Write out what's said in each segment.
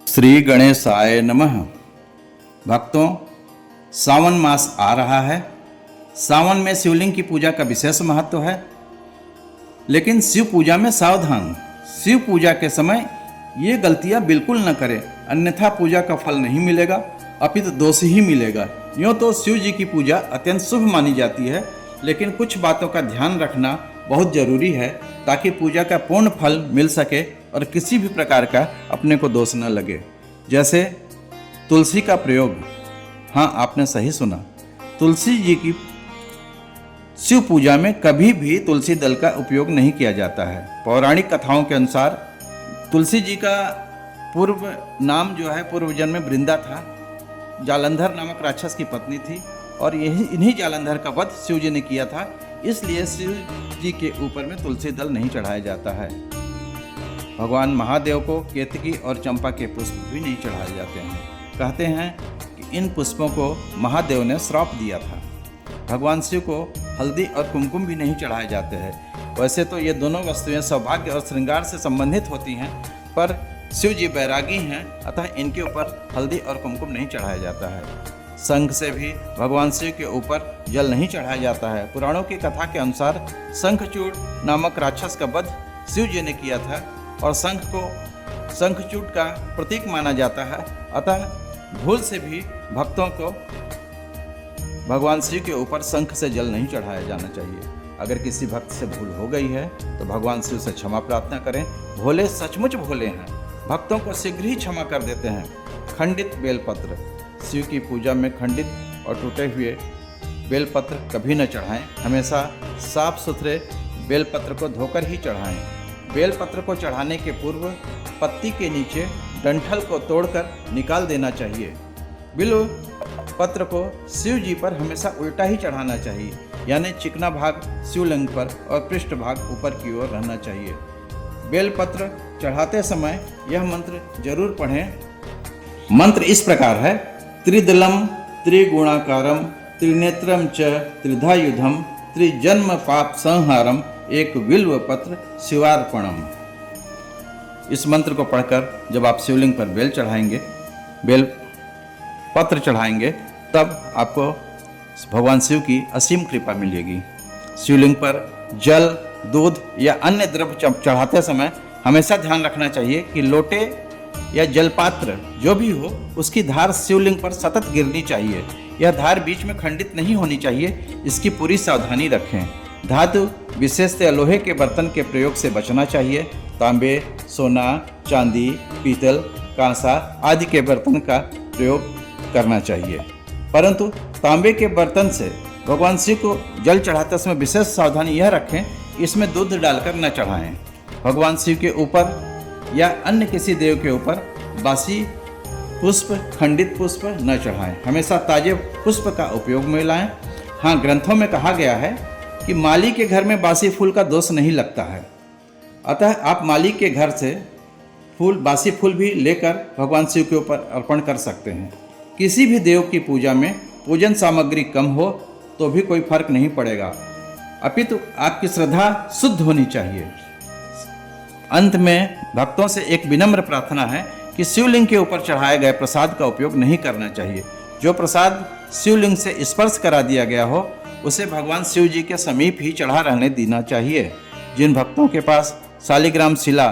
श्री गणेशाय नमः। भक्तों, सावन मास आ रहा है। सावन में शिवलिंग की पूजा का विशेष महत्व है, लेकिन शिव पूजा में सावधान। शिव पूजा के समय ये गलतियां बिल्कुल न करें, अन्यथा पूजा का फल नहीं मिलेगा, अपितु दोष ही मिलेगा। यूँ तो शिव जी की पूजा अत्यंत शुभ मानी जाती है, लेकिन कुछ बातों का ध्यान रखना बहुत जरूरी है ताकि पूजा का पूर्ण फल मिल सके और किसी भी प्रकार का अपने को दोष न लगे। जैसे तुलसी का प्रयोग। हाँ, आपने सही सुना, तुलसी जी की शिव पूजा में कभी भी तुलसी दल का उपयोग नहीं किया जाता है। पौराणिक कथाओं के अनुसार तुलसी जी का पूर्व नाम जो है पूर्व जन्म में वृंदा था। जालंधर नामक राक्षस की पत्नी थी और इन्हीं जालंधर का वध शिव जी ने किया था, इसलिए शिव जी के ऊपर में तुलसी दल नहीं चढ़ाया जाता है। भगवान महादेव को केतकी और चंपा के पुष्प भी नहीं चढ़ाए जाते हैं। कहते हैं कि इन पुष्पों को महादेव ने श्राप दिया था। भगवान शिव को हल्दी और कुमकुम भी नहीं चढ़ाए जाते हैं। वैसे तो ये दोनों वस्तुएं सौभाग्य और श्रृंगार से संबंधित होती हैं, पर शिव जी बैरागी हैं, अतः इनके ऊपर हल्दी और कुमकुम नहीं चढ़ाया जाता है। शंख से भी भगवान शिव के ऊपर जल नहीं चढ़ाया जाता है। पुराणों की कथा के अनुसार शंखचूड़ नामक राक्षस का वध शिव जी ने किया था और शंख को शंखचूड़ का प्रतीक माना जाता है, अतः भूल से भी भक्तों को भगवान शिव के ऊपर शंख से जल नहीं चढ़ाया जाना चाहिए। अगर किसी भक्त से भूल हो गई है तो भगवान शिव से क्षमा प्रार्थना करें। भोले सचमुच भोले हैं, भक्तों को शीघ्र ही क्षमा कर देते हैं। खंडित बेलपत्र। शिव की पूजा में खंडित और टूटे हुए बेलपत्र कभी न चढ़ाएं। हमेशा साफ सुथरे बेलपत्र को धोकर ही चढ़ाएं। बेलपत्र को चढ़ाने के पूर्व पत्ती के नीचे डंठल को तोड़कर निकाल देना चाहिए। बिल्व पत्र को शिव जी पर हमेशा उल्टा ही चढ़ाना चाहिए, यानी चिकना भाग शिवलिंग पर और पृष्ठ भाग ऊपर की ओर रहना चाहिए। बेलपत्र चढ़ाते समय यह मंत्र जरूर पढ़ें। मंत्र इस प्रकार है: त्रिदलम त्रिगुणाकारम त्रिनेत्रम च त्रिधायुधम त्रिजन्म पाप संहारम एक बिल्व पत्र शिवार्पणम। इस मंत्र को पढ़कर जब आप शिवलिंग पर बेल चढ़ाएंगे, बेल पत्र चढ़ाएंगे, तब आपको भगवान शिव की असीम कृपा मिलेगी। शिवलिंग पर जल, दूध या अन्य द्रव्य चढ़ाते समय हमेशा ध्यान रखना चाहिए कि लोटे या जलपात्र जो भी हो, उसकी धार शिवलिंग पर सतत गिरनी चाहिए। यह धार बीच में खंडित नहीं होनी चाहिए, इसकी पूरी सावधानी रखें। धातु विशेषतः लोहे के बर्तन के प्रयोग से बचना चाहिए। तांबे, सोना, चांदी, पीतल, कांसा आदि के बर्तन का प्रयोग करना चाहिए, परंतु तांबे के बर्तन से भगवान शिव को जल चढ़ाते समय विशेष सावधानी यह रखें, इसमें दूध डालकर न चढ़ाएं। भगवान शिव के ऊपर या अन्य किसी देव के ऊपर बासी पुष्प, खंडित पुष्प न चढ़ाएं। हमेशा ताजे पुष्प का उपयोग में लाएं। हाँ, ग्रंथों में कहा गया है कि माली के घर में बासी फूल का दोष नहीं लगता है, अतः आप माली के घर से बासी फूल भी लेकर भगवान शिव के ऊपर अर्पण कर सकते हैं। किसी भी देव की पूजा में पूजन सामग्री कम हो तो भी कोई फर्क नहीं पड़ेगा, अपितु आपकी श्रद्धा शुद्ध होनी चाहिए। अंत में भक्तों से एक विनम्र प्रार्थना है कि शिवलिंग के ऊपर चढ़ाए गए प्रसाद का उपयोग नहीं करना चाहिए। जो प्रसाद शिवलिंग से स्पर्श करा दिया गया हो, उसे भगवान शिव जी के समीप ही चढ़ा रहने देना चाहिए। जिन भक्तों के पास शालिग्राम शिला,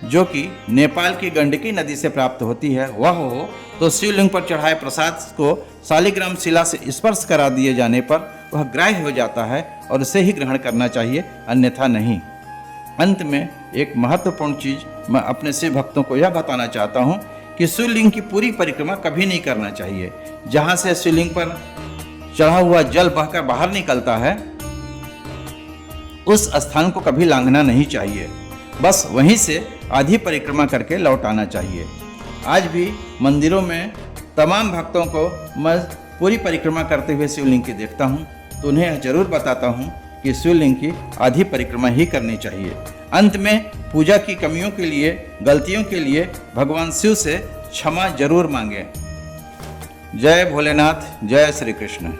जो कि नेपाल की गंडकी नदी से प्राप्त होती है, वह हो तो शिवलिंग पर चढ़ाए प्रसाद को शालिग्राम शिला से स्पर्श करा दिए जाने पर वह ग्राह्य हो जाता है और उसे ही ग्रहण करना चाहिए, अन्यथा नहीं। अंत में एक महत्वपूर्ण चीज मैं अपने शिव भक्तों को यह बताना चाहता हूँ कि शिवलिंग की पूरी परिक्रमा कभी नहीं करना चाहिए। जहाँ से शिवलिंग पर चढ़ा हुआ जल बहकर बाहर निकलता है, उस स्थान को कभी लांघना नहीं चाहिए। बस वहीं से आधी परिक्रमा करके लौट आना चाहिए। आज भी मंदिरों में तमाम भक्तों को मैं पूरी परिक्रमा करते हुए शिवलिंग की देखता हूँ, तो उन्हें जरूर बताता हूँ कि शिवलिंग की आधी परिक्रमा ही करनी चाहिए। अंत में पूजा की कमियों के लिए, गलतियों के लिए भगवान शिव से क्षमा जरूर मांगें। जय भोलेनाथ, जय श्री कृष्ण।